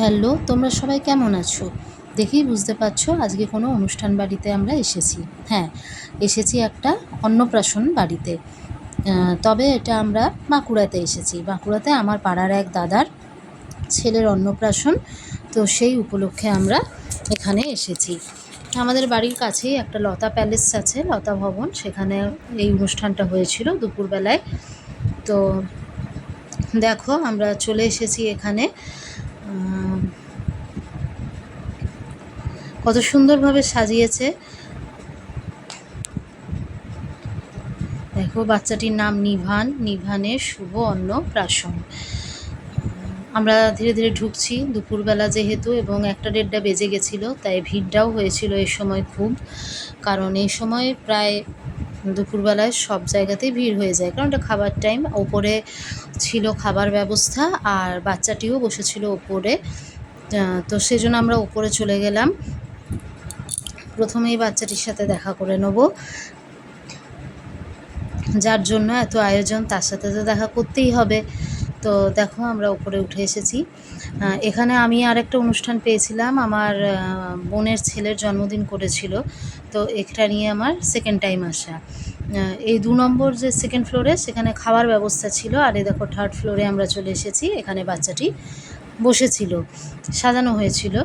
Hello, তোমরা সবাই কেমন আছো? দেখেই বুঝতে পারছো আজকে কোনো অনুষ্ঠান বাড়িতে আমরা এসেছি। হ্যাঁ, এসেছি একটা অন্নপ্রাশন বাড়িতে। তবে এটা আমরা বাঁকুড়াতে এসেছি। বাঁকুড়াতে আমার পাড়ার এক দাদার ছেলের অন্নপ্রাশন। তো সেই উপলক্ষে আমরা এখানে এসেছি। আমাদের বাড়ির কাছেই একটা লতা প্যালেস আছে, লতা ভবন, সেখানে এই অনুষ্ঠানটা হয়েছিল দুপুরবেলায়। তো দেখো আমরা চলে এসেছি এখানে। কত সুন্দরভাবে সাজিয়েছে দেখো। বাচ্চাটির নাম নিভান, নিভানের শুভ অন্নপ্রাশন। আমরা ধীরে ধীরে ঢুকছি দুপুরবেলা যেহেতু, এবং 1-1:30 বেজে গেছিলো, তাই ভিড়টাও হয়েছিল এই সময় খুব। কারণ এই সময় প্রায় দুপুরবেলায় সব জায়গাতেই ভিড় হয়ে যায়, কারণ এটা খাবার টাইম। ওপরে ছিল খাবার ব্যবস্থা, আর বাচ্চাটিও বসেছিল ওপরে। তো সেজন্য আমরা ওপরে চলে গেলাম। প্রথমেই বাচ্চাটির সাথে দেখা করে নেব, যার জন্য এত আয়োজন, তার সাথে তো দেখা করতেই হবে। তো দেখো আমরা উপরে উঠে এসেছি। এখানে আমি আরেকটা অনুষ্ঠান পেয়েছিলাম, আমার বোনের ছেলের জন্মদিন করেছিল, তো এটা নিয়ে আমার সেকেন্ড টাইম আসা। এই 2 নম্বর যে সেকেন্ড ফ্লোরে, সেখানে খাওয়ার ব্যবস্থা ছিল। আর এই দেখো থার্ড ফ্লোরে আমরা চলে এসেছি। এখানে বাচ্চাটি বসেছিল, সাজানো হয়েছিল।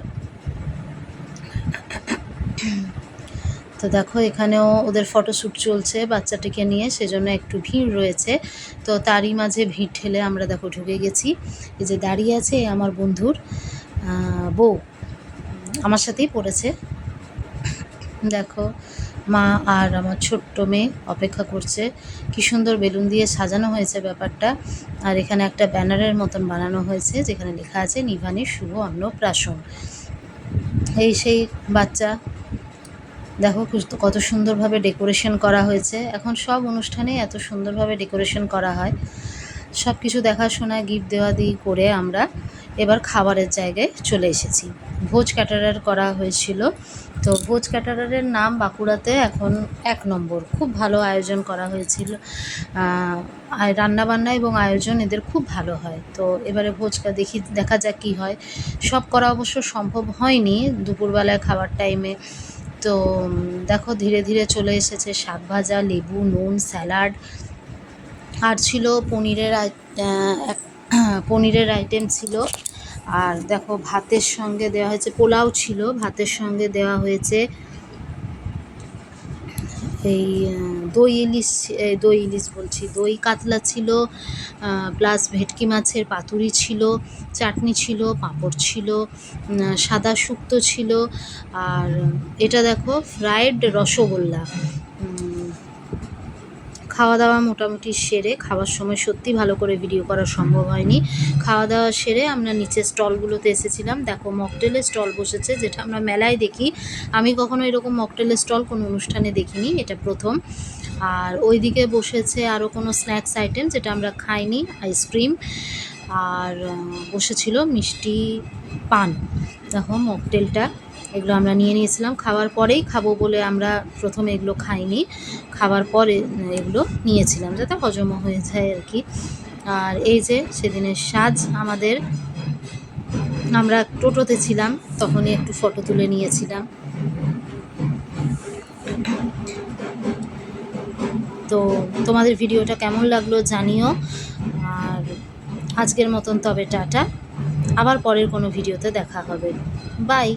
তো দেখো এখানেও ওদের ফটোশ্যুট চলছে বাচ্চাটিকে নিয়ে, সেজন্য একটু ভিড় রয়েছে। তো তারই মাঝে ভিড় ঠেলে আমরা দেখো ঢুকে গেছি। এই যে দাঁড়িয়ে আছে আমার বন্ধুর বউ, আমার সাথেই পড়েছে। দেখো মা আর আমার ছোট্ট মেয়ে অপেক্ষা করছে। কি সুন্দর বেলুন দিয়ে সাজানো হয়েছে ব্যাপারটা। আর এখানে একটা ব্যানারের মতন বানানো হয়েছে, যেখানে লেখা আছে নিভানের শুভ অন্নপ্রাশন। এই সেই বাচ্চা। দেখো কত সুন্দরভাবে ডেকোরেশন করা হয়েছে। এখন সব অনুষ্ঠানে এত সুন্দরভাবে ডেকোরেশন করা হয়। সব কিছু দেখাশোনা, গিফট দেওয়া দিই করে আমরা এবার খাবারের জায়গায় চলে এসেছি। ভোজ ক্যাটারার করা হয়েছিল। তো ভোজ ক্যাটারারের নাম বাঁকুড়াতে এখন 1 নম্বর। খুব ভালো আয়োজন করা হয়েছিল। রান্নাবান্না এবং আয়োজন এদের খুব ভালো হয়। তো এবারে ভোজটা দেখা যাক কী হয়। সব করা অবশ্য সম্ভব হয়নি দুপুরবেলায় খাবার টাইমে। তো দেখো ধীরে ধীরে চলে এসেছে শাক ভাজা, লেবু, নুন, স্যালাড, আর ছিল পনিরের আইটেম ছিল। আর দেখো ভাতের সঙ্গে দেওয়া হয়েছে, পোলাও ছিল, ভাতের সঙ্গে দেওয়া হয়েছে এই দই ইলিশ বলছি, দই কাতলা ছিল, প্লাস ভেটকি মাছের পাতুরি ছিল, চাটনি ছিল, পাঁপড় ছিল, সাদা শুক্তো ছিল। আর এটা দেখো ফ্রায়েড রসগোল্লা। খাওয়া দাওয়া মোটামুটি সেরে, খাওয়ার সময় সত্যি ভালো করে ভিডিও করা সম্ভব হয়নি। খাওয়া দাওয়া সেরে আমরা নিচে স্টলগুলোতে এসেছিলাম। দেখো মকটেলের স্টল বসেছে, যেটা আমরা মেলায় দেখি। আমি কখনো এরকম মকটেলের স্টল কোনো অনুষ্ঠানে দেখিনি, এটা প্রথম। আর ওইদিকে বসেছে আরও কোনো স্ন্যাক্স আইটেম, যেটা আমরা খাইনি, আইসক্রিম। আর বসেছিল মিষ্টি পান। দেখো মকটেলটা, এগুলো আমরা নিয়ে নিয়েছিলাম। খাওয়ার পরেই খাবো বলে আমরা প্রথমে এগুলো খাইনি, খাবার পরে এগুলো নিয়েছিলাম যাতে হজমও হয়ে যায় আর কি। আর এই যে সেদিনের সাজ আমাদের, আমরা টোটোতে ছিলাম, তখনই একটু ফটো তুলে নিয়েছিলাম। তো তোমাদের ভিডিওটা কেমন লাগলো জানিও। আর আজকের মতন তবে টাটা, আবার পরের কোনো ভিডিওতে দেখা হবে। বাই।